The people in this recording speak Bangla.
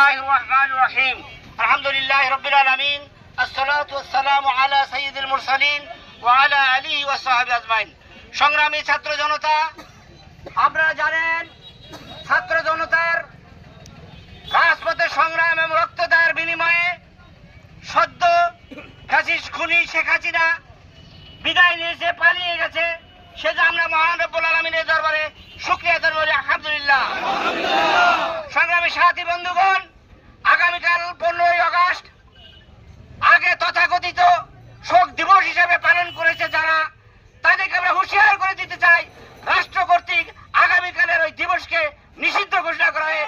বিসমিল্লাহির রহমানির রহিম আলহামদুলিল্লাহি রাব্বিল আলামিন আসসালাতু ওয়াসসালামু আলা সাইয়্যিদিল মুরসালিন ওয়া আলা আলিহি ওয়া সাহবিহি আজমাইন। সংগ্রামী ছাত্র জনতা, আপনারা জানেন ছাত্র জনতার রাজপথে সংগ্রাম এবং রক্তদায়ের বিনিময়ে সদ্য ফ্যাসিস্ট খুনি শেখ হাসিনা বিদায় নিয়েছে, পালিয়ে গেছে। সেটা আমরা মহান রব্বুল আলামিনের দরবারে শুকরিয়া আদায় করি, আলহামদুলিল্লাহ। সংগ্রামী সাথী বন্ধুগণ, আগামীকাল 15ই আগস্ট আগে তথাকথিত শোক দিবস হিসেবে পালন করেছে যারা, তাদেরকে আমরা হুঁশিয়ার করে দিতে চাই, রাষ্ট্র কর্তৃক আগামীকালের ওই দিবসকে নিষিদ্ধ ঘোষণা করা হয়।